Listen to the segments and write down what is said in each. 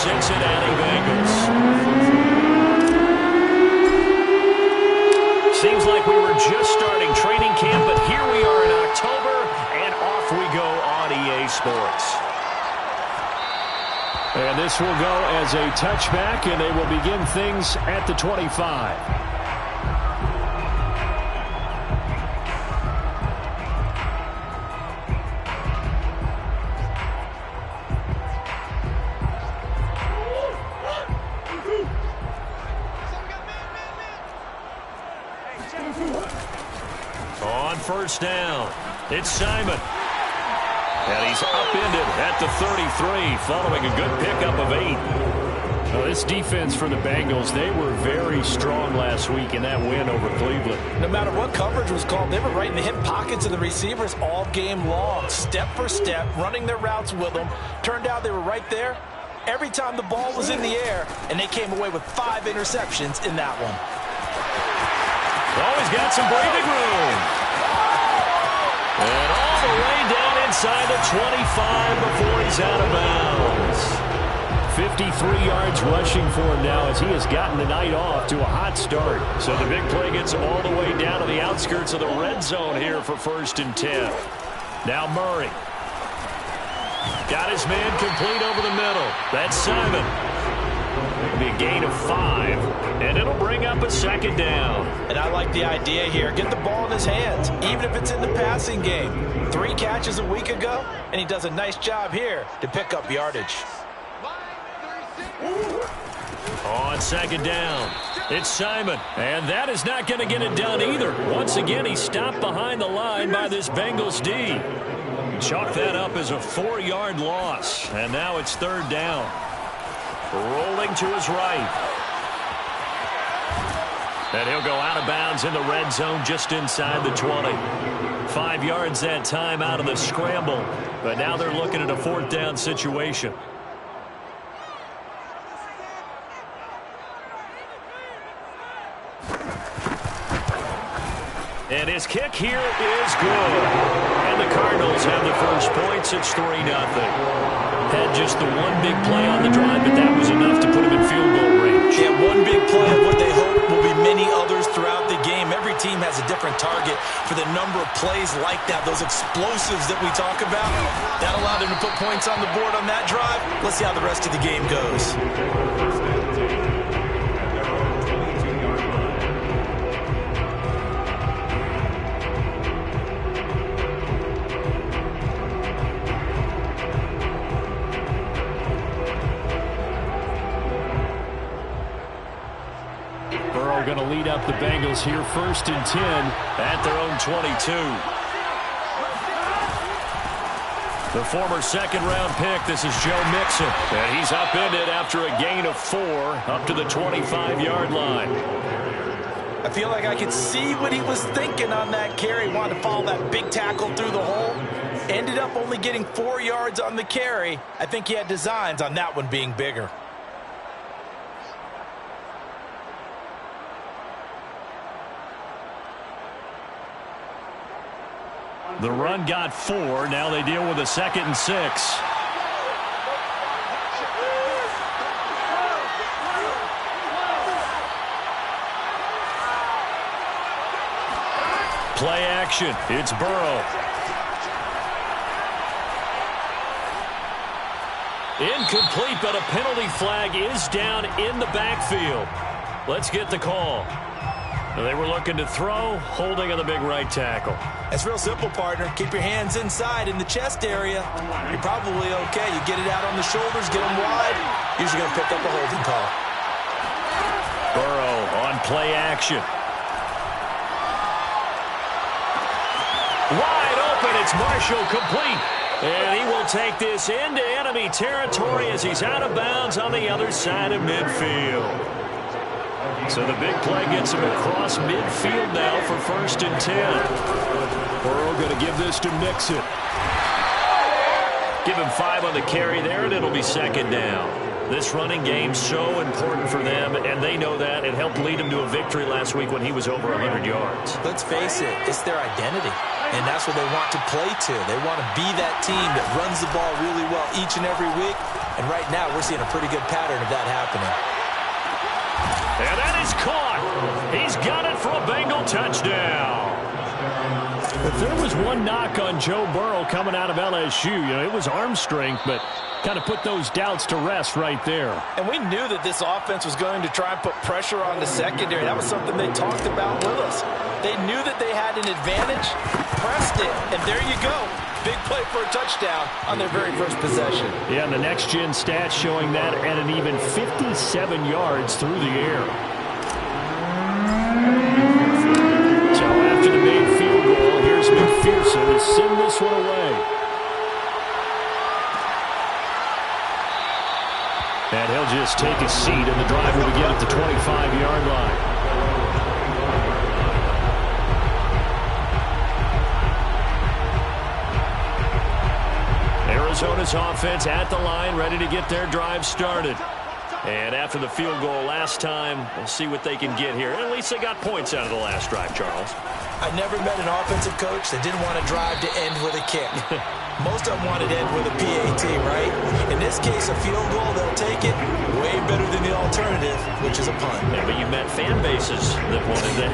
Cincinnati Bengals. Seems like we were just starting training camp, but here we are in October, and off we go on EA Sports. And this will go as a touchback, and they will begin things at the 25. On first down, it's Simon. And he's upended at the 33, following a good pickup of 8. Well, this defense for the Bengals, they were very strong last week in that win over Cleveland. No matter what coverage was called, they were right in the hip pockets of the receivers all game long, step for step, running their routes with them. Turned out they were right there every time the ball was in the air, and they came away with 5 interceptions in that one. Always got some breathing room. And all the way down inside the 25 before he's out of bounds. 53 yards rushing for him now as he has gotten the night off to a hot start. So the big play gets him all the way down to the outskirts of the red zone here for 1st and 10. Now Murray. Got his man complete over the middle. That's Simon. It'll be a gain of 5, and it'll bring up a 2nd down. And I like the idea here. Get the ball in his hands, even if it's in the passing game. 3 catches a week ago, and he does a nice job here to pick up yardage. On 2nd down, it's Simon. And that is not going to get it done either. Once again, he's stopped behind the line by this Bengals D. Chalk that up as a 4-yard loss. And now it's 3rd down. Rolling to his right. And he'll go out of bounds in the red zone just inside the 20. 5 yards that time out of the scramble. But now they're looking at a 4th down situation. And his kick here is good. And the Cardinals have the first points. It's 3-0. Had just the one big play on the drive, but that was enough to put him in field goal range. Yeah, one big play of what they hope will be many others throughout the game. Every team has a different target for the number of plays like that, those explosives that we talk about. That allowed them to put points on the board on that drive. Let's see how the rest of the game goes. Going to lead up the Bengals here 1st and 10 at their own 22. The former 2nd-round pick, this is Joe Mixon. And he's upended after a gain of 4 up to the 25-yard line. I feel like I could see what he was thinking on that carry. Wanted to follow that big tackle through the hole. Ended up only getting 4 yards on the carry. I think he had designs on that one being bigger. The run got 4. Now they deal with a 2nd and 6. Play action. It's Burrow. Incomplete, but a penalty flag is down in the backfield. Let's get the call. They were looking to throw, holding on the big right tackle. It's real simple, partner. Keep your hands inside in the chest area. You're probably okay. You get it out on the shoulders, get them wide. Usually going to pick up a holding call. Burrow on play action. Wide open. It's Marshall complete. And he will take this into enemy territory as he's out of bounds on the other side of midfield. So the big play gets him across midfield now for 1st and 10. Burrow going to give this to Mixon. Give him 5 on the carry there, and it'll be 2nd down. This running game's so important for them, and they know that. It helped lead them to a victory last week when he was over 100 yards. Let's face it, it's their identity, and that's what they want to play to. They want to be that team that runs the ball really well each and every week. And right now, we're seeing a pretty good pattern of that happening. And that is caught. He's got it for a Bengal touchdown. If there was one knock on Joe Burrow coming out of LSU, it was arm strength, but kind of put those doubts to rest right there. And we knew that this offense was going to try and put pressure on the secondary. That was something they talked about with us. They knew that they had an advantage, pressed it, and there you go. Big play for a touchdown on their very first possession. Yeah, and the next-gen stats showing that at an even 57 yards through the air. So after the made field goal, here's McPherson to send this one away. And he'll just take a seat, and the drive will begin at the 25-yard line. Arizona's offense at the line, ready to get their drive started. And after the field goal last time, we'll see what they can get here. At least they got points out of the last drive, Charles. I never met an offensive coach that didn't want to drive to end with a kick. Most of them wanted to end with a PAT, right? In this case, a field goal, they'll take it way better than the alternative, which is a punt. Yeah, but you met fan bases that wanted that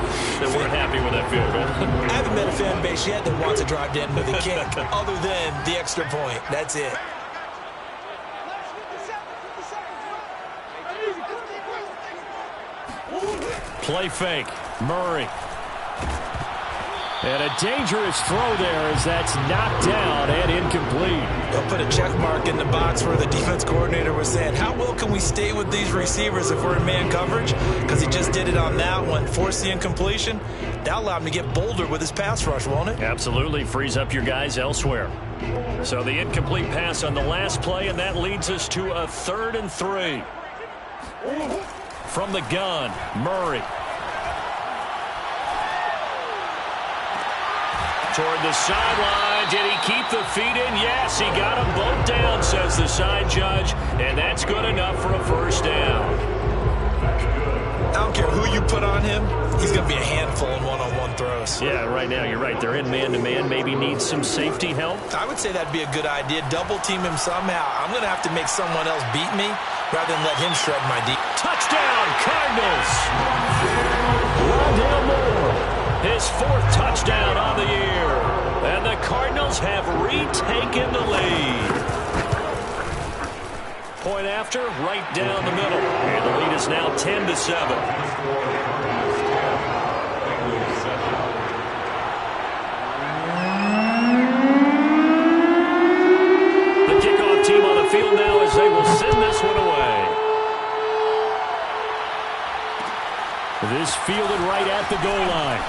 weren't happy with that field goal. I haven't met a fan base yet that wants to drive to end with a kick, other than the extra point. That's it. Play fake. Murray. And a dangerous throw there as that's knocked down and incomplete. They'll put a check mark in the box where the defense coordinator was saying, how well can we stay with these receivers if we're in man coverage? Because he just did it on that one. Forced the incompletion. That'll allow him to get bolder with his pass rush, won't it? Absolutely. Frees up your guys elsewhere. So the incomplete pass on the last play, and that leads us to a 3rd and 3. From the gun, Murray. Toward the sideline. Did he keep the feet in? Yes, he got them both down, says the side judge. And that's good enough for a first down. I don't care who you put on him. He's going to be a handful in one-on-one throws. Yeah, right now, you're right. They're in man-to-man. Maybe needs some safety help. I would say that'd be a good idea. Double team him somehow. I'm going to have to make someone else beat me rather than let him shred my deep. Touchdown, Cardinals. Rondale Moore, his 4th touchdown on the year. And the Cardinals have retaken the lead. Point after, right down the middle. And the lead is now 10-7. The kickoff team on the field now as they will send this one away. This fielded right at the goal line.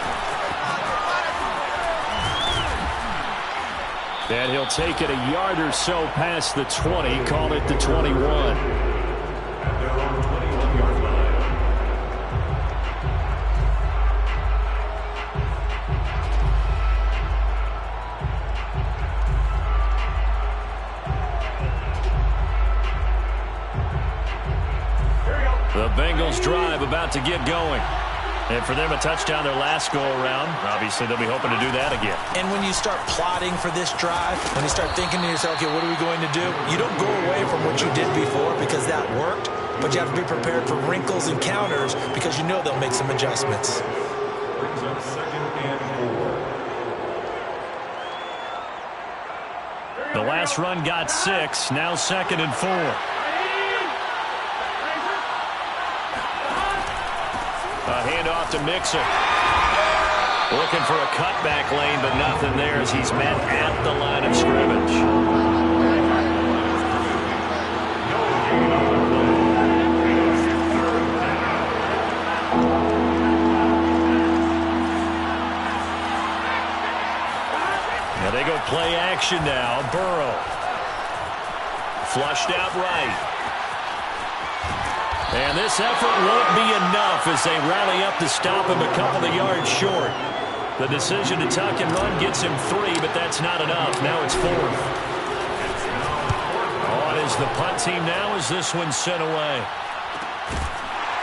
And he'll take it a yard or so past the 20, call it the 21. The Bengals drive about to get going. And for them, a touchdown their last go-around. Obviously, they'll be hoping to do that again. And when you start plotting for this drive, when you start thinking to yourself, okay, what are we going to do? You don't go away from what you did before because that worked, but you have to be prepared for wrinkles and counters because you know they'll make some adjustments. The last run got 6, now 2nd and 4. A handoff to Mixon. Looking for a cutback lane, but nothing there as he's met at the line of scrimmage. Now they go play action now. Burrow. Flushed out right. And this effort won't be enough as they rally up to stop him a couple of yards short. The decision to tuck and run gets him 3, but that's not enough. Now it's 4th. On is the punt team now as this one's sent away.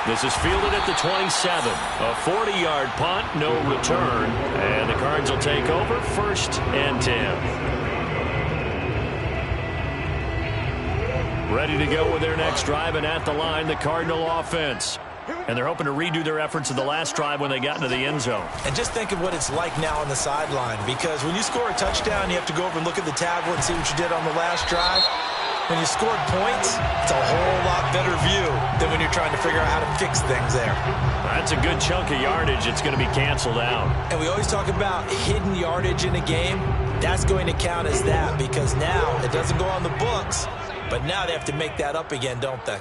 This is fielded at the 27. A 40-yard punt, no return. And the Cards will take over 1st and 10. Ready to go with their next drive, and at the line, the Cardinal offense. And they're hoping to redo their efforts of the last drive when they got into the end zone. And just think of what it's like now on the sideline, because when you score a touchdown, you have to go over and look at the tablet and see what you did on the last drive. When you scored points, it's a whole lot better view than when you're trying to figure out how to fix things there. That's a good chunk of yardage. It's going to be canceled out. And we always talk about hidden yardage in a game. That's going to count as that, because now it doesn't go on the books, but now they have to make that up again, don't they?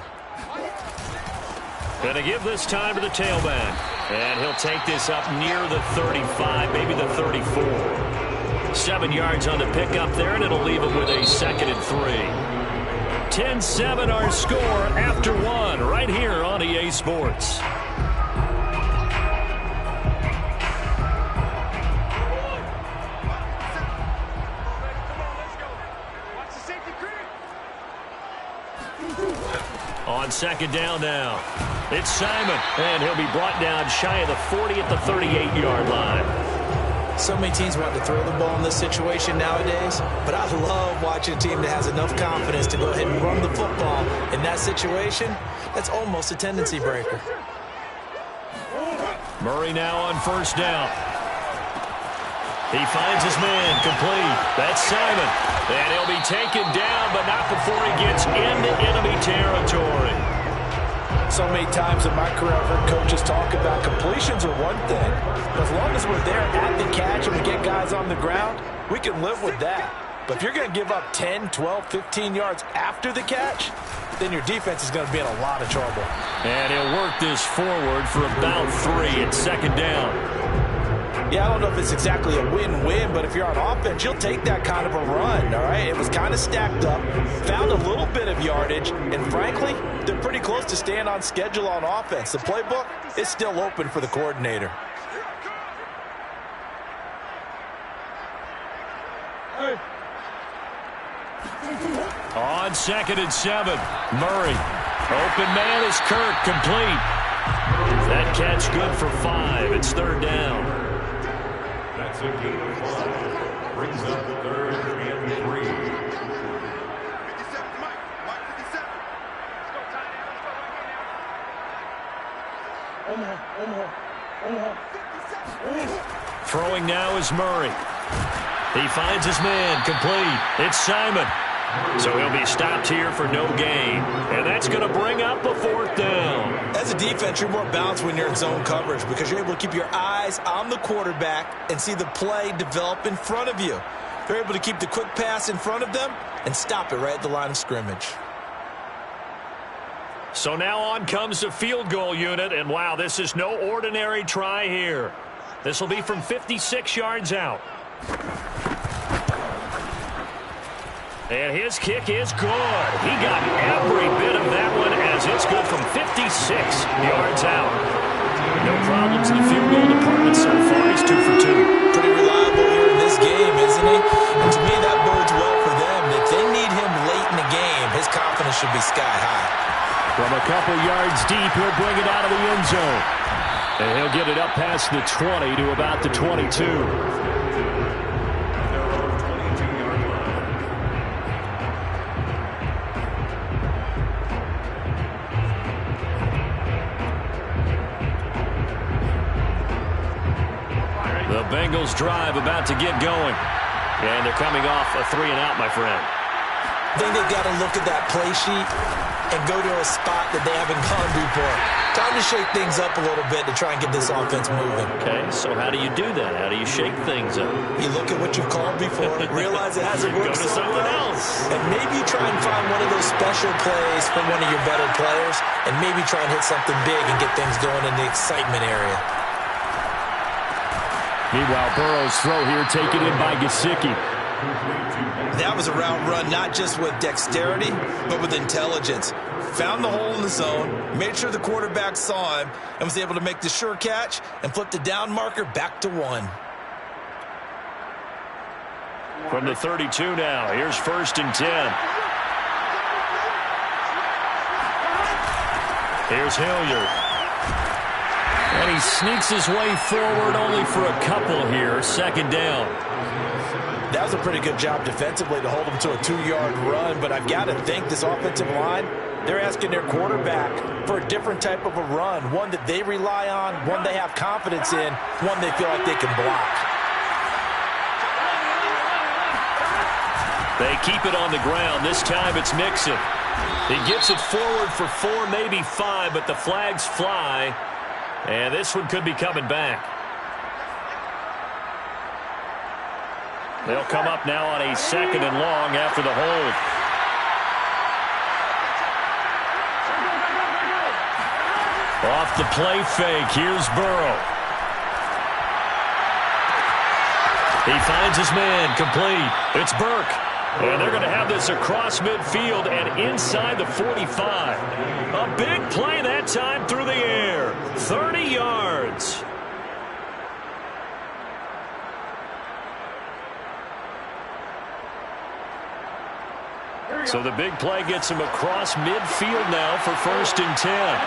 Going to give this time to the tailback. And he'll take this up near the 35, maybe the 34. 7 yards on the pickup there, and it'll leave it with a 2nd and 3. 10-7 our score after 1 right here on EA Sports. On 2nd down now, it's Simon, and he'll be brought down shy of the 40 at the 38-yard line. So many teams want to throw the ball in this situation nowadays, but I love watching a team that has enough confidence to go ahead and run the football. In that situation, that's almost a tendency breaker. Murray now on 1st down. He finds his man, complete. That's Simon. And he'll be taken down, but not before he gets into enemy territory. So many times in my career, I've heard coaches talk about completions are one thing. But as long as we're there at the catch and we get guys on the ground, we can live with that. But if you're going to give up 10, 12, 15 yards after the catch, then your defense is going to be in a lot of trouble. And he'll work this forward for about 3 at 2nd down. Yeah, I don't know if it's exactly a win-win, but if you're on offense, you'll take that kind of a run, all right? It was kind of stacked up, found a little bit of yardage, and frankly, they're pretty close to staying on schedule on offense. The playbook is still open for the coordinator. On 2nd and 7, Murray. Open man is Kirk, complete. That catch good for 5. It's 3rd down. That's a gain of 5. Brings up 3rd and 3. 57, Mike. Mike 57. Let's go, tight end. Let's go right now. Throwing now is Murray. He finds his man, complete. It's Simon. So he'll be stopped here for no gain. And that's going to bring up a 4th down. As a defense, you're more balanced when you're in zone coverage because you're able to keep your eyes on the quarterback and see the play develop in front of you. They're able to keep the quick pass in front of them and stop it right at the line of scrimmage. So now on comes the field goal unit, and wow, this is no ordinary try here. This will be from 56 yards out. And his kick is good. He got every bit of that one as it's good from 56 yards out. No problems in the field goal department so far. He's 2 for 2. Pretty reliable here in this game, isn't he? And to me, that bodes well for them. If they need him late in the game, his confidence should be sky high. From a couple yards deep, he'll bring it out of the end zone. And he'll get it up past the 20 to about the 22. The Bengals drive about to get going. And they're coming off a 3-and-out, my friend. I think they've got to look at that play sheet and go to a spot that they haven't gone before. Time to shake things up a little bit to try and get this offense moving. Okay, so how do you do that? How do you shake things up? You look at what you've called before, realize it hasn't worked Go to something else. and maybe you try and find one of those special plays from one of your better players, and maybe try and hit something big and get things going in the excitement area. Meanwhile, Burrow's throw here taken in by Gesicki. That was a route run not just with dexterity, but with intelligence. Found the hole in the zone, made sure the quarterback saw him, and was able to make the sure catch and flip the down marker back to 1. From the 32 now, here's 1st and 10. Here's Hilliard. And he sneaks his way forward only for a couple here. 2nd down. That was a pretty good job defensively to hold them to a 2-yard run, but I've got to think this offensive line, they're asking their quarterback for a different type of a run, one that they rely on, one they have confidence in, one they feel like they can block. They keep it on the ground. This time it's Mixon. He gets it forward for 4, maybe 5, but the flags fly, and this one could be coming back. They'll come up now on a 2nd and long after the hold. Off the play fake, here's Burrow. He finds his man, complete. It's Burke. And they're going to have this across midfield and inside the 45. A big play that time through the air. 30 yards. So the big play gets him across midfield now for 1st and 10.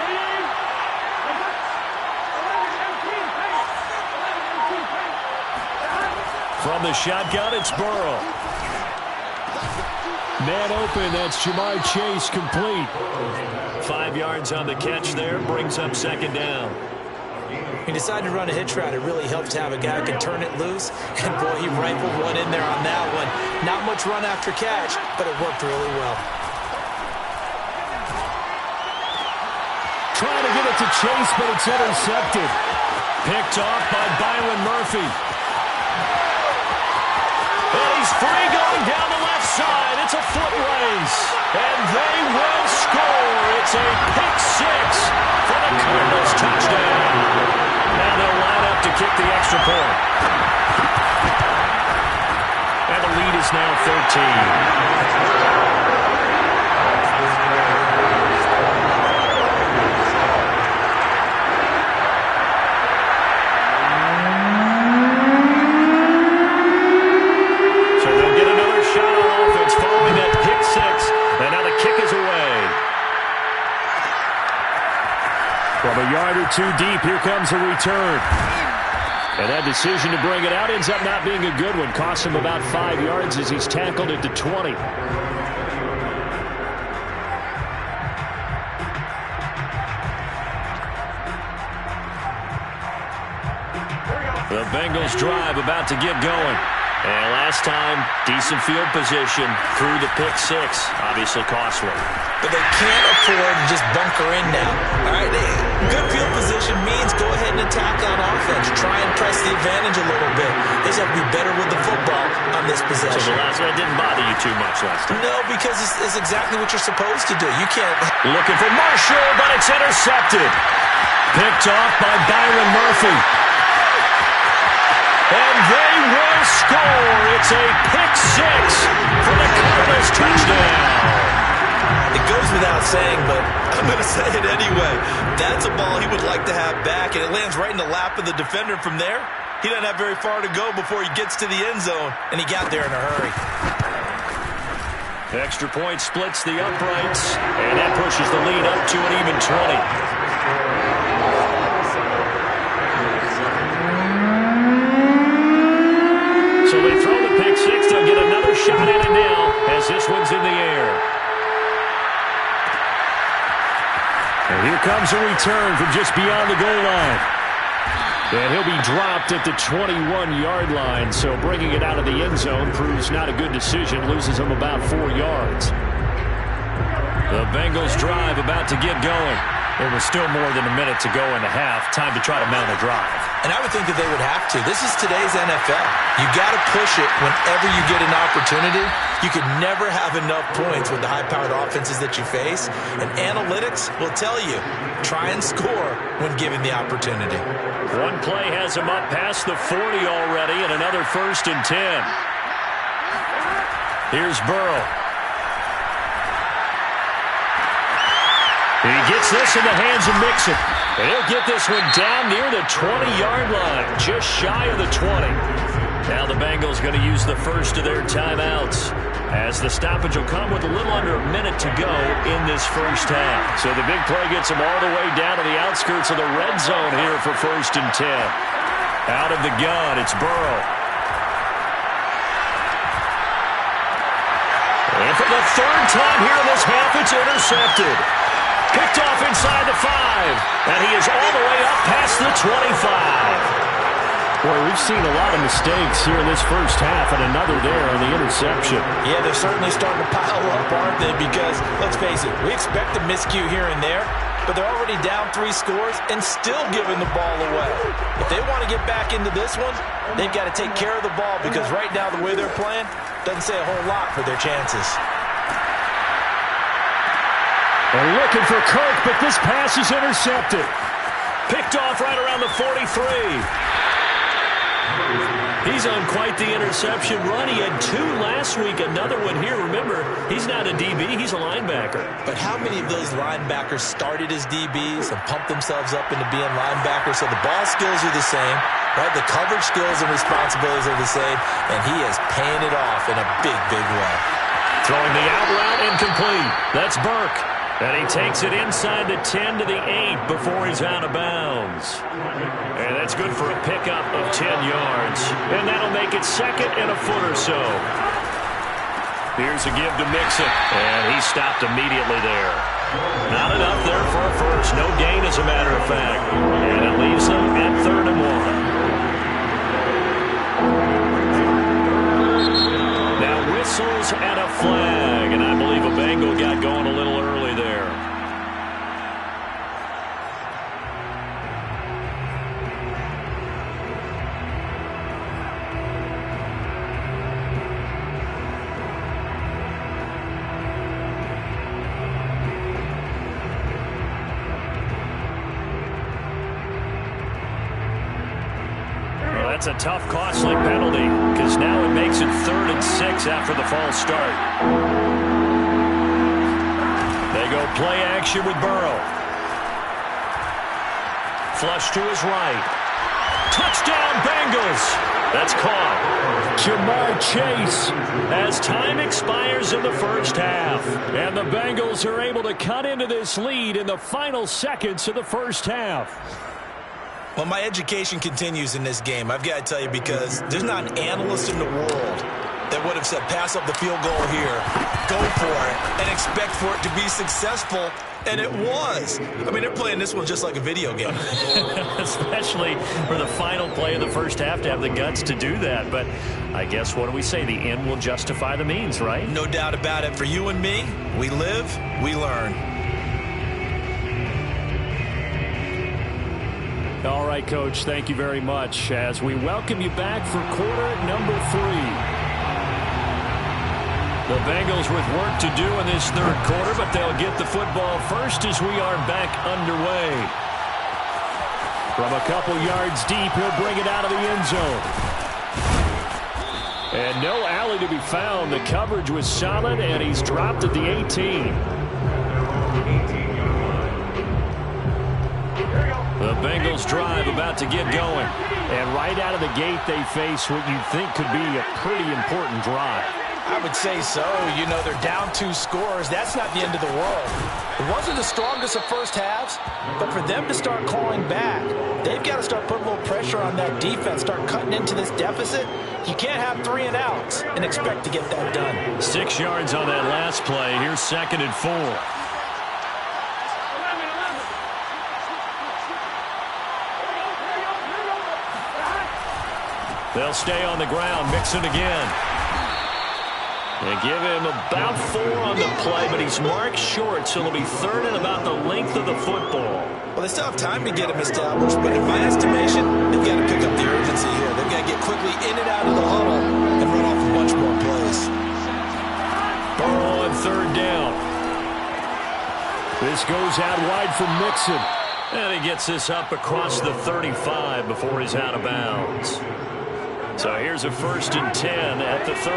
From the shotgun, it's Burrow. Man open, that's Jamar Chase, complete. 5 yards on the catch there, brings up 2nd down. He decided to run a hitch route. It really helped to have a guy who can turn it loose. And, boy, he rifled one in there on that one. Not much run after catch, but it worked really well. Trying to get it to Chase, but it's intercepted. Picked off by Byron Murphy. And he's free going down the left side. It's a foot race. And they will score. It's a pick 6 for the Cardinals touchdown. Now they'll line up to kick the extra point. And the lead is now 13. From a yard or 2 deep, here comes a return. And that decision to bring it out ends up not being a good one. Costs him about 5 yards as he's tackled at the 20. The Bengals drive about to get going. And last time, decent field position through the pick 6. Obviously costly. But they can't afford to just bunker in now. All right, good field position means go ahead and attack on offense. Try and press the advantage a little bit. They just have to be better with the football on this possession. So the last one didn't bother you too much last time? No, because it's exactly what you're supposed to do. You can't... Looking for Marshall, but it's intercepted. Picked off by Byron Murphy. And they will score. It's a pick 6 for the Cardinals touchdown. It goes without saying, but I'm going to say it anyway. That's a ball he would like to have back, and it lands right in the lap of the defender from there. He doesn't have very far to go before he gets to the end zone, and he got there in a hurry. The extra point splits the uprights, and that pushes the lead up to an even 20. So they throw the pick 6. They'll get another shot at it now as this one's in the air. And here comes a return from just beyond the goal line. And he'll be dropped at the 21-yard line. So bringing it out of the end zone proves not a good decision. Loses him about 4 yards. The Bengals drive about to get going. There was still more than a minute to go in the half. Time to try to mount a drive. And I would think that they would have to. This is today's NFL. You got to push it whenever you get an opportunity. You could never have enough points with the high-powered offenses that you face. And analytics will tell you, try and score when given the opportunity. One play has him up past the 40 already, and another 1st and 10. Here's Burrow. He gets this in the hands of Mixon. And he'll get this one down near the 20-yard line, just shy of the 20. Now the Bengals going to use the first of their timeouts, as the stoppage will come with a little under a minute to go in this first half. So the big play gets him all the way down to the outskirts of the red zone here for 1st and 10. Out of the gun, it's Burrow. And for the third time here in this half, it's intercepted. Picked off inside the 5. And he is all the way up past the 25. Boy, we've seen a lot of mistakes here in this first half, and another there on the interception. Yeah, they're certainly starting to pile up, aren't they? Because, let's face it, we expect a miscue here and there, but they're already down 3 scores and still giving the ball away. If they want to get back into this one, they've got to take care of the ball, because right now the way they're playing doesn't say a whole lot for their chances. They're looking for Kirk, but this pass is intercepted. Picked off right around the 43. He's on quite the interception run. He had 2 last week, another one here. Remember, he's not a DB, he's a linebacker. But how many of those linebackers started as DBs and pumped themselves up into being linebackers? So the ball skills are the same, right? The coverage skills and responsibilities are the same, and he is paying it off in a big, big way. Throwing the out route incomplete. That's Burke. And he takes it inside the 10 to the 8 before he's out of bounds. And that's good for a pickup of 10 yards. And that'll make it second and a foot or so. Here's a give to Mixon. And he stopped immediately there. Not enough there for a first. No gain, as a matter of fact. And it leaves them at 3rd and 1. Now whistles and a flag. And I believe a Bengal got going a little early there. That's a tough, costly penalty, because now it makes it 3rd and 6 after the false start. They go play action with Burrow. Flush to his right. Touchdown, Bengals. That's caught. Jamar Chase. As time expires in the first half, and the Bengals are able to cut into this lead in the final seconds of the first half. Well, my education continues in this game, I've got to tell you, because there's not an analyst in the world that would have said pass up the field goal here, go for it, and expect for it to be successful, and it was. I mean, they're playing this one just like a video game. Especially for the final play of the first half to have the guts to do that. But I guess, what do we say? The end will justify the means, right? No doubt about it. For you and me, we live, we learn. All right, Coach, thank you very much as we welcome you back for quarter number 3. The Bengals with work to do in this 3rd quarter, but they'll get the football first as we are back underway. From a couple yards deep, he'll bring it out of the end zone. And no alley to be found. The coverage was solid, and he's dropped at the 18. The Bengals drive about to get going. And right out of the gate, they face what you think could be a pretty important drive. I would say so. You know, they're down 2 scores. That's not the end of the world. It wasn't the strongest of first halves, but for them to start clawing back, they've got to start putting a little pressure on that defense, start cutting into this deficit. You can't have 3 and outs and expect to get that done. 6 yards on that last play. Here's 2nd and 4. They'll stay on the ground. Mixon again. They give him about 4 on the play, but he's marked short, so it'll be 3rd and about the length of the football. Well, they still have time to get him established, but in my estimation, they've got to pick up the urgency here. They've got to get quickly in and out of the huddle and run off a bunch more plays. Burrow on 3rd down. This goes out wide for Mixon. And he gets this up across the 35 before he's out of bounds. So here's a 1st and 10 at the 38.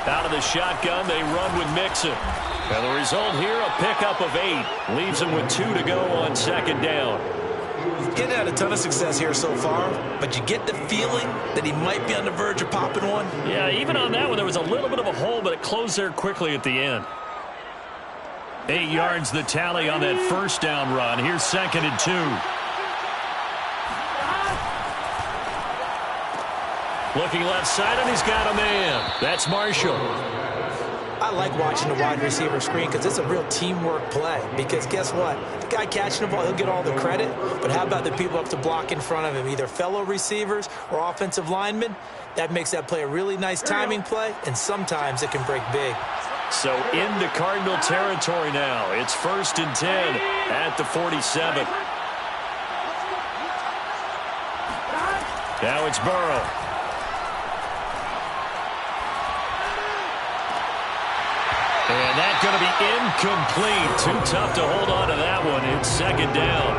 Out of the shotgun, they run with Mixon. And the result here, a pickup of 8. Leaves him with 2 to go on 2nd down. Getting had a ton of success here so far, but you get the feeling that he might be on the verge of popping one. Yeah, even on that one, there was a little bit of a hole, but it closed there quickly at the end. 8 yards the tally on that 1st down run. Here's 2nd and 2. Looking left side, and he's got a man. That's Marshall. I like watching the wide receiver screen because it's a real teamwork play. Because guess what? The guy catching the ball, he'll get all the credit. But how about the people up to block in front of him, either fellow receivers or offensive linemen? That makes that play a really nice timing play, and sometimes it can break big. So into Cardinal territory now. It's 1st and 10 at the 47. Now it's Burrow. And that's going to be incomplete. Too tough to hold on to that one. It's 2nd down.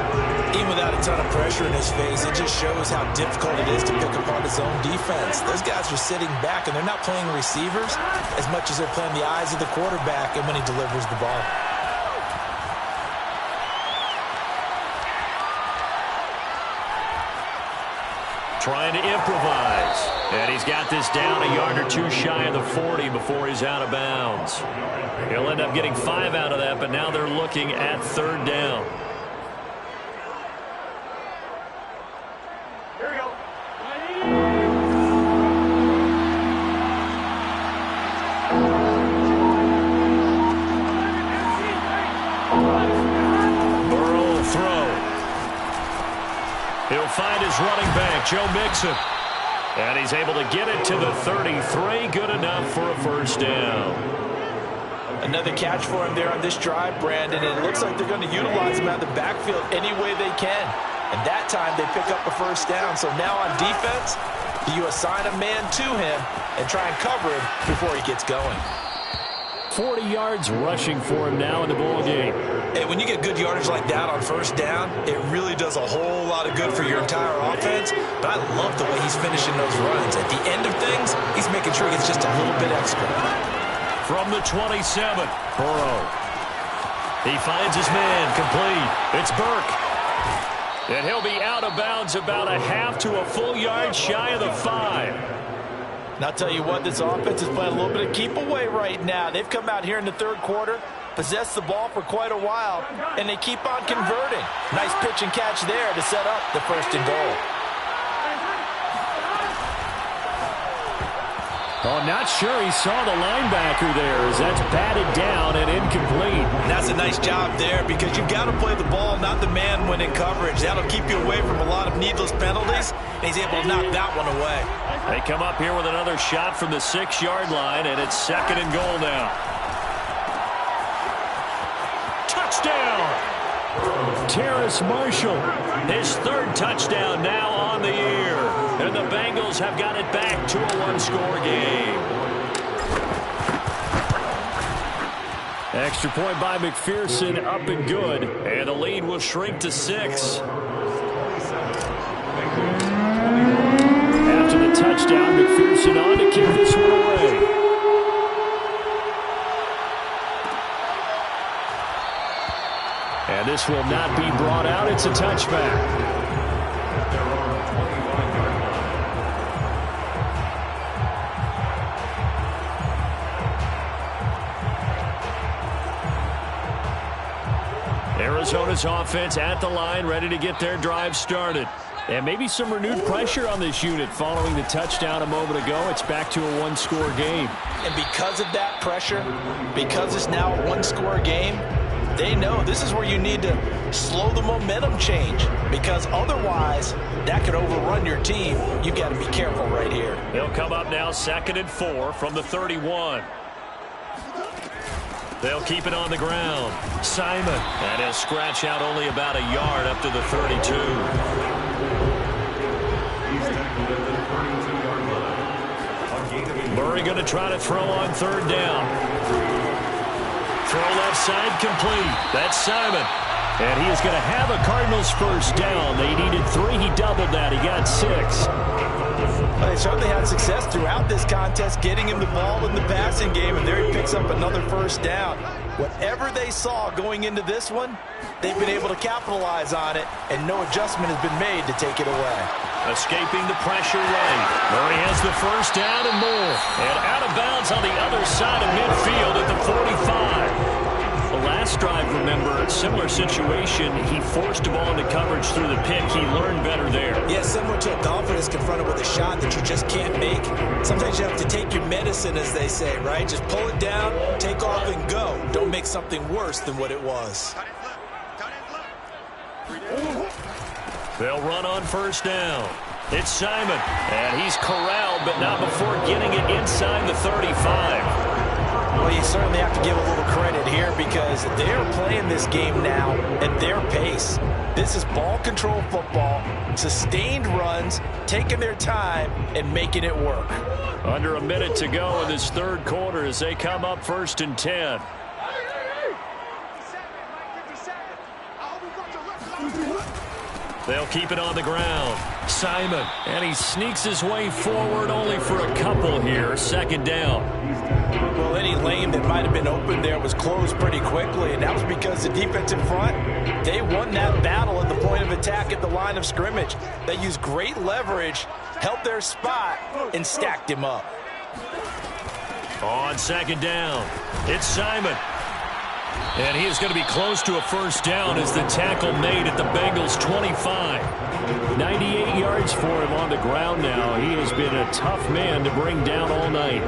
Even without a ton of pressure in his face, it just shows how difficult it is to pick apart his own defense. Those guys are sitting back, and they're not playing receivers as much as they're playing the eyes of the quarterback and when he delivers the ball. Trying to improvise. And he's got this down a yard or two shy of the 40 before he's out of bounds. He'll end up getting 5 out of that, but now they're looking at 3rd down. Here we go. Burrow will throw. He'll find his running back, Joe Mixon. And he's able to get it to the 33. Good enough for a 1st down. Another catch for him there on this drive, Brandon, and it looks like they're going to utilize him out of the backfield any way they can. And that time they pick up a 1st down. So now on defense, you assign a man to him and try and cover him before he gets going. 40 yards rushing for him now in the ball game. And when you get good yardage like that on 1st down, it really does a whole lot of good for your entire offense. But I love the way he's finishing those runs. At the end of things, he's making sure he gets just a little bit extra. From the 27, Burrow. He finds his man, complete. It's Burke. And he'll be out of bounds about a half to a full yard shy of the 5. And I'll tell you what, this offense is playing a little bit of keep away right now. They've come out here in the 3rd quarter, possessed the ball for quite a while, and they keep on converting. Nice pitch and catch there to set up the 1st and goal. Oh, not sure he saw the linebacker there as that's batted down and incomplete. And that's a nice job there because you've got to play the ball, not the man when in coverage. That'll keep you away from a lot of needless penalties, and he's able to knock that one away. They come up here with another shot from the 6-yard line, and it's 2nd and goal now. Touchdown! Terrace Marshall, his 3rd touchdown now on the year. And the Bengals have got it back to a 1-score game. Extra point by McPherson, up and good. And the lead will shrink to 6. After the touchdown, McPherson on to kick this one away. And this will not be brought out. It's a touchback. Arizona's offense at the line, ready to get their drive started. And maybe some renewed pressure on this unit following the touchdown a moment ago. It's back to a 1-score game. And because of that pressure, because it's now a 1-score game, they know this is where you need to slow the momentum change, because otherwise that could overrun your team. You've got to be careful right here. They'll come up now 2nd and 4 from the 31. They'll keep it on the ground. Simon. And he'll scratch out only about a yard up to the 32. Murray going to try to throw on 3rd down. Throw left side complete. That's Simon. And he is going to have a Cardinals 1st down. They needed 3. He doubled that. He got 6. Well, they certainly had success throughout this contest, getting him the ball in the passing game, and there he picks up another 1st down. Whatever they saw going into this one, they've been able to capitalize on it, and no adjustment has been made to take it away. Escaping the pressure right. Murray has the 1st down and more. And out of bounds on the other side of midfield at the 45. The last last drive, remember, similar situation. He forced the ball into coverage through the pick. He learned better there. Yeah, similar to a golfer that's confronted with a shot that you just can't make. Sometimes you have to take your medicine, as they say, right? Just pull it down, take off, and go. Don't make something worse than what it was. They'll run on first down. It's Simon, and he's corralled, but not before getting it inside the 35. Well, you certainly have to give a little credit here because they're playing this game now at their pace. This is ball control football, sustained runs, taking their time, and making it work. Under a minute to go in this third quarter as they come up 1st and 10. They'll keep it on the ground. Simon, and he sneaks his way forward only for a couple here. 2nd down. Well, any lane that might have been open there was closed pretty quickly, and that was because the defensive front, they won that battle at the point of attack at the line of scrimmage. They used great leverage, held their spot, and stacked him up. On 2nd down, it's Simon. And he is going to be close to a 1st down as the tackle made at the Bengals 25. 98 yards for him on the ground now. He has been a tough man to bring down all night.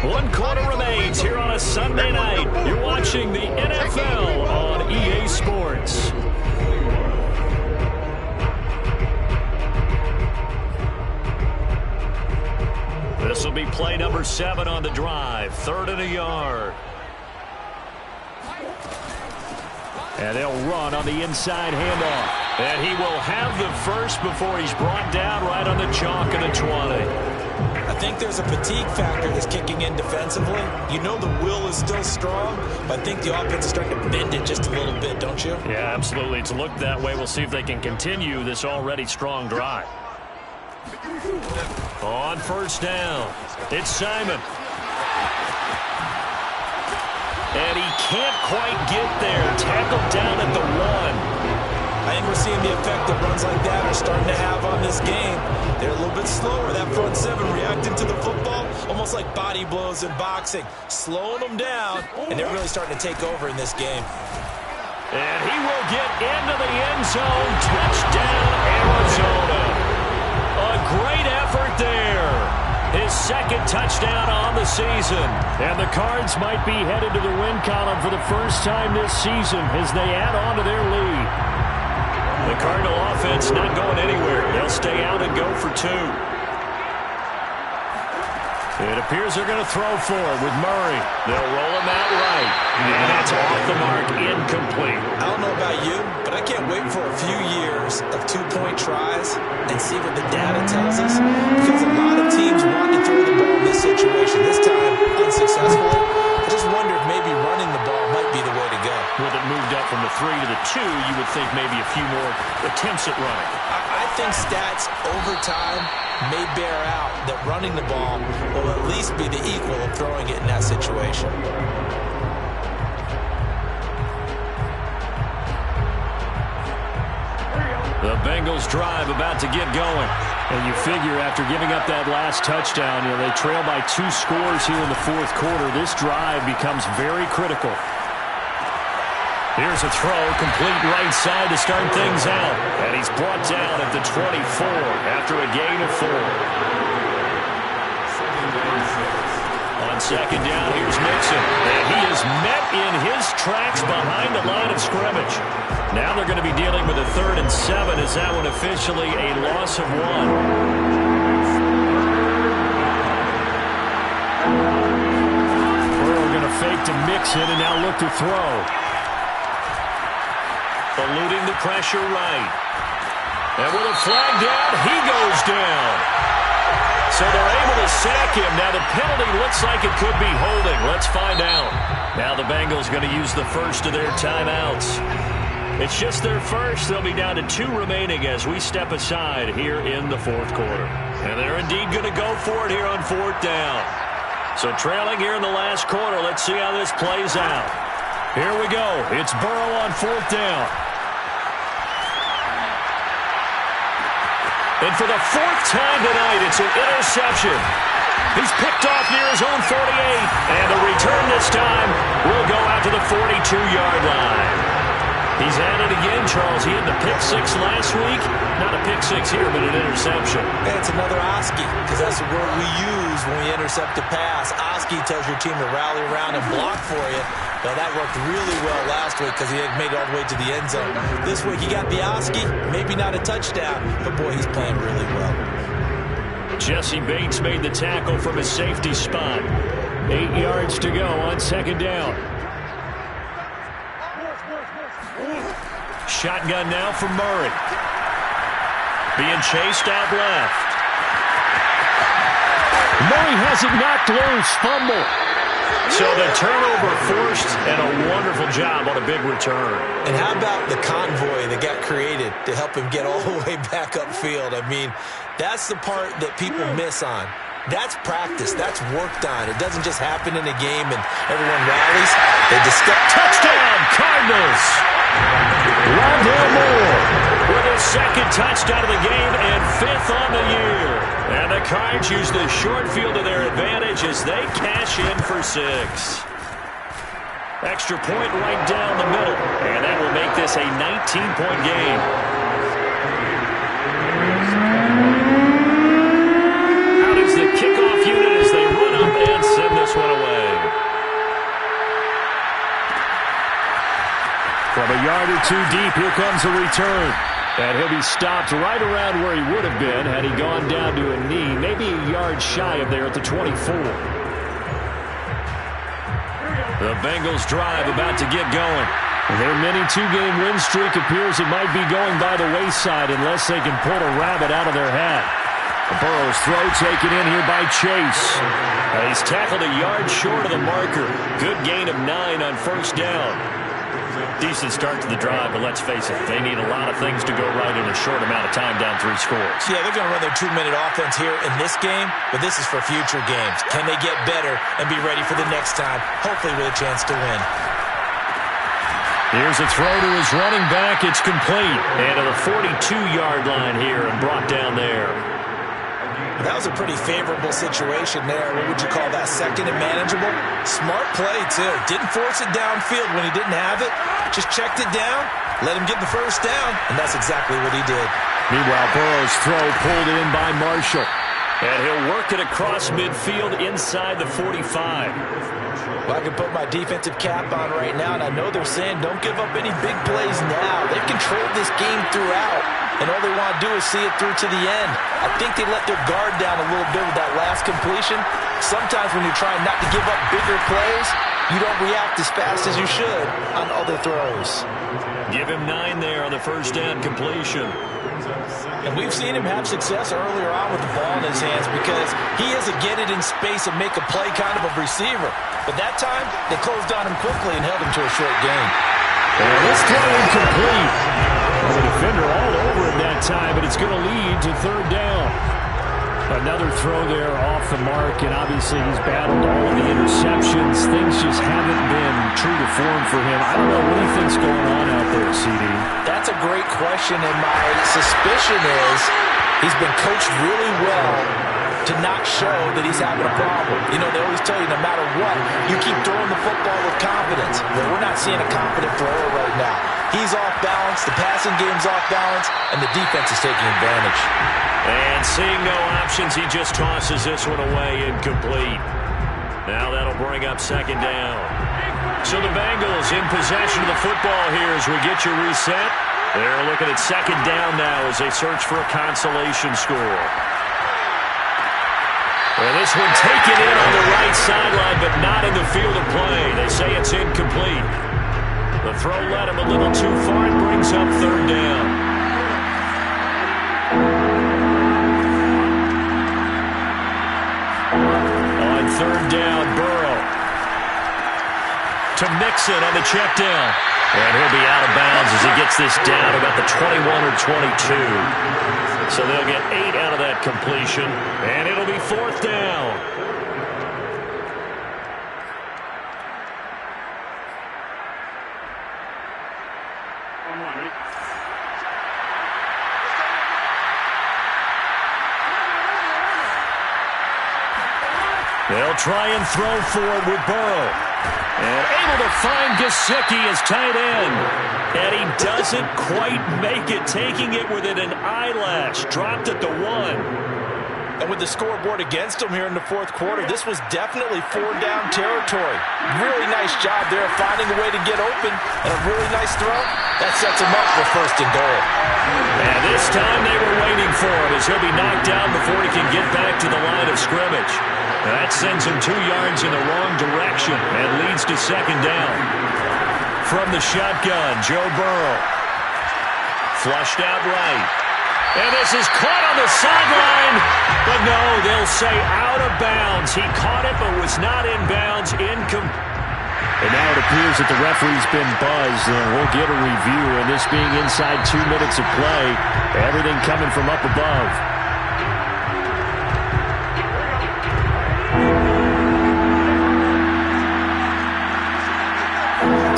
One quarter remains here on a Sunday night. You're watching the NFL on EA Sports. This will be play number 7 on the drive. 3rd and a yard. And they'll run on the inside handoff. And he will have the first before he's brought down right on the chalk of the 20. I think there's a fatigue factor that's kicking in defensively. You know the will is still strong, but I think the offense is starting to bend it just a little bit, don't you? Yeah, absolutely. It's looked that way. We'll see if they can continue this already strong drive. On 1st down, it's Simon. And he can't quite get there. Tackled down at the 1. I think we're seeing the effect that runs like that are starting to have on this game. They're a little bit slower. That front 7 reacting to the football, almost like body blows in boxing, slowing them down, and they're really starting to take over in this game. And he will get into the end zone. Touchdown, Arizona. A great effort there. His 2nd touchdown on the season. And the Cards might be headed to the win column for the first time this season as they add on to their lead. The Cardinal offense not going anywhere. They'll stay out and go for 2. It appears they're going to throw for it with Murray. They'll roll him out right. And that's off the mark, incomplete. I don't know about you, but I can't wait for a few years of 2-point tries and see what the data tells us. Because a lot of teams want to throw the ball in this situation. This time, unsuccessfully. I just wonder if maybe running the ball might be the way to go. With it moved up from the 3 to the 2, you would think maybe a few more attempts at running. I think stats over time may bear out that running the ball will at least be the equal of throwing it in that situation. The Bengals drive about to get going. And you figure after giving up that last touchdown, they trail by 2 scores here in the 4th quarter. This drive becomes very critical. Here's a throw, complete right side to start things out. And he's brought down at the 24 after a gain of 4. On 2nd down, here's Mixon. And he is met in his tracks behind the line of scrimmage. Now they're going to be dealing with a 3rd and 7. Is that one officially a loss of 1? Burrow going to fake to Mixon and now look to throw. Eluding the pressure right. And with a flag down, he goes down. So they're able to sack him. Now the penalty looks like it could be holding. Let's find out. Now the Bengals going to use the first of their timeouts. It's just their first. They'll be down to 2 remaining as we step aside here in the 4th quarter. And they're indeed going to go for it here on 4th down. So trailing here in the last quarter. Let's see how this plays out. Here we go. It's Burrow on 4th down. And for the 4th time tonight, it's an interception. He's picked off near his own 48. And the return this time will go out to the 42-yard line. He's at it again, Charles. He had the pick 6 last week. Not a pick 6 here, but an interception. And it's another Oski, because that's the word we use when we intercept a pass. Oski tells your team to rally around and block for you. But that worked really well last week because he had made it all the way to the end zone. This week he got the Oski, maybe not a touchdown, but boy, he's playing really well. Jesse Bates made the tackle from his safety spot. 8 yards to go on 2nd down. Shotgun now for Murray. Being chased out left. Murray has it knocked loose. Fumble. So the turnover forced, and a wonderful job on a big return. And how about the convoy that got created to help him get all the way back upfield? I mean, that's the part that people miss on. That's practice. That's worked on. It doesn't just happen in a game and everyone rallies. They discuss. Touchdown, Cardinals! Rondale Moore with his 2nd touchdown of the game and 5th on the year. And the Cards use the short field to their advantage as they cash in for 6. Extra point right down the middle, and that will make this a 19-point game. Out is the kickoff unit as they run up and send this one away. From a yard or 2 deep, here comes a return. And he'll be stopped right around where he would have been had he gone down to a knee, maybe a yard shy of there at the 24. The Bengals drive about to get going. Their mini 2-game win streak appears it might be going by the wayside unless they can pull a rabbit out of their hat. Burrow's throw taken in here by Chase. And he's tackled a yard short of the marker. Good gain of 9 on 1st down. Decent start to the drive, but let's face it, they need a lot of things to go right in a short amount of time down 3 scores. Yeah, they're going to run their 2-minute offense here in this game, but this is for future games. Can they get better and be ready for the next time, hopefully with a chance to win? Here's a throw to his running back. It's complete. And to the 42-yard line here and brought down there. That was a pretty favorable situation there. What would you call that? 2nd and manageable? Smart play, too. Didn't force it downfield when he didn't have it. Just checked it down, let him get the 1st down, and that's exactly what he did. Meanwhile, Burrow's throw pulled in by Marshall. And he'll work it across midfield inside the 45. Well, I can put my defensive cap on right now, and I know they're saying don't give up any big plays now. They've controlled this game throughout, and all they want to do is see it through to the end. I think they let their guard down a little bit with that last completion. Sometimes when you're trying not to give up bigger plays, you don't react as fast as you should on other throws. Give him 9 there on the 1st down completion. And we've seen him have success earlier on with the ball in his hands because he is a get it in space and make a play kind of a receiver. But that time, they closed on him quickly and held him to a short gain. And this throw incomplete. The defender all over him that time, but it's going to lead to 3rd down. Another throw there off the mark, and obviously he's battled all of the interceptions. Things just haven't been true to form for him. I don't know what he thinks going on out there, CD. That's a great question, and my suspicion is he's been coached really well to not show that he's having a problem. You know, they always tell you no matter what, you keep throwing the football with confidence. Well, we're not seeing a confident thrower right now. He's off balance, the passing game's off balance, and the defense is taking advantage. And seeing no options, he just tosses this one away incomplete. Now that'll bring up 2nd down. So the Bengals in possession of the football here as we get you reset. They're looking at 2nd down now as they search for a consolation score. And this one taken in on the right sideline, but not in the field of play. They say it's incomplete. The throw led him a little too far. It brings up 3rd down. On 3rd down, Burrow to Mixon on the check down. And he'll be out of bounds as he gets this down about the 21 or 22. So they'll get 8 out of that completion, and it'll be 4th down. They'll try and throw for it with Burrow. And able to find Gesicki as tight end. And he doesn't quite make it, taking it within an eyelash. Dropped at the 1. And with the scoreboard against him here in the fourth quarter, this was definitely four-down territory. Really nice job there finding a way to get open, and a really nice throw. That sets him up for first and goal. And this time they were waiting for him as he'll be knocked down before he can get back to the line of scrimmage. That sends him 2 yards in the wrong direction and leads to second down. From the shotgun, Joe Burrow. Flushed out right. And this is caught on the sideline. But no, they'll say out of bounds. He caught it but was not in bounds. And now it appears that the referee's been buzzed, and we'll get a review. And this being inside 2 minutes of play, everything coming from up above.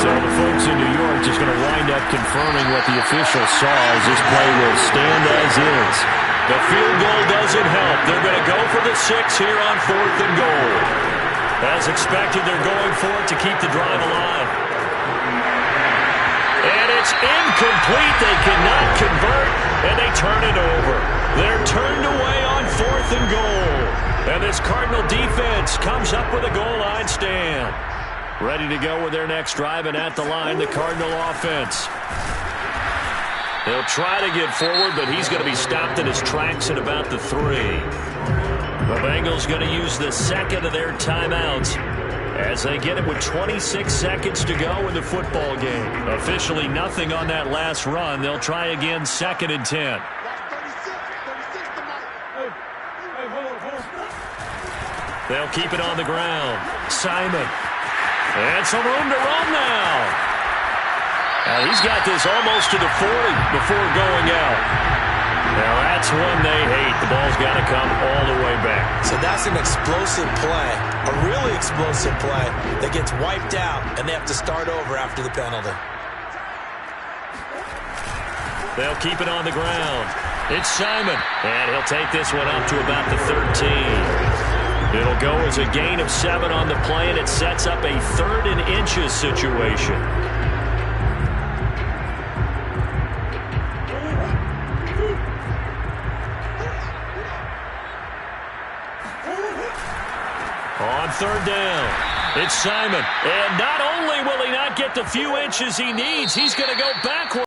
So the folks in New York just going to wind up confirming what the official saw as this play will stand as is. The field goal doesn't help. They're going to go for the 6 here on 4th and goal. As expected, they're going for it to keep the drive alive. And it's incomplete. They cannot convert, and they turn it over. They're turned away on 4th and goal. And this Cardinal defense comes up with a goal line stand. Ready to go with their next drive, and at the line, the Cardinal offense. They'll try to get forward, but he's going to be stopped in his tracks at about the 3. The Bengals going to use the second of their timeouts as they get it with 26 seconds to go in the football game. Officially nothing on that last run. They'll try again, 2nd and 10. They'll keep it on the ground. Simon. And some room to run now. He's got this almost to the 40 before going out. Now that's one they hate. The ball's got to come all the way back. So that's an explosive play, a really explosive play that gets wiped out, and they have to start over after the penalty. They'll keep it on the ground. It's Simon, and he'll take this one up to about the 13. It'll go as a gain of 7 on the play, and it sets up a 3rd and inches situation. On 3rd down, it's Simon. And not only will he not get the few inches he needs, he's going to go backwards.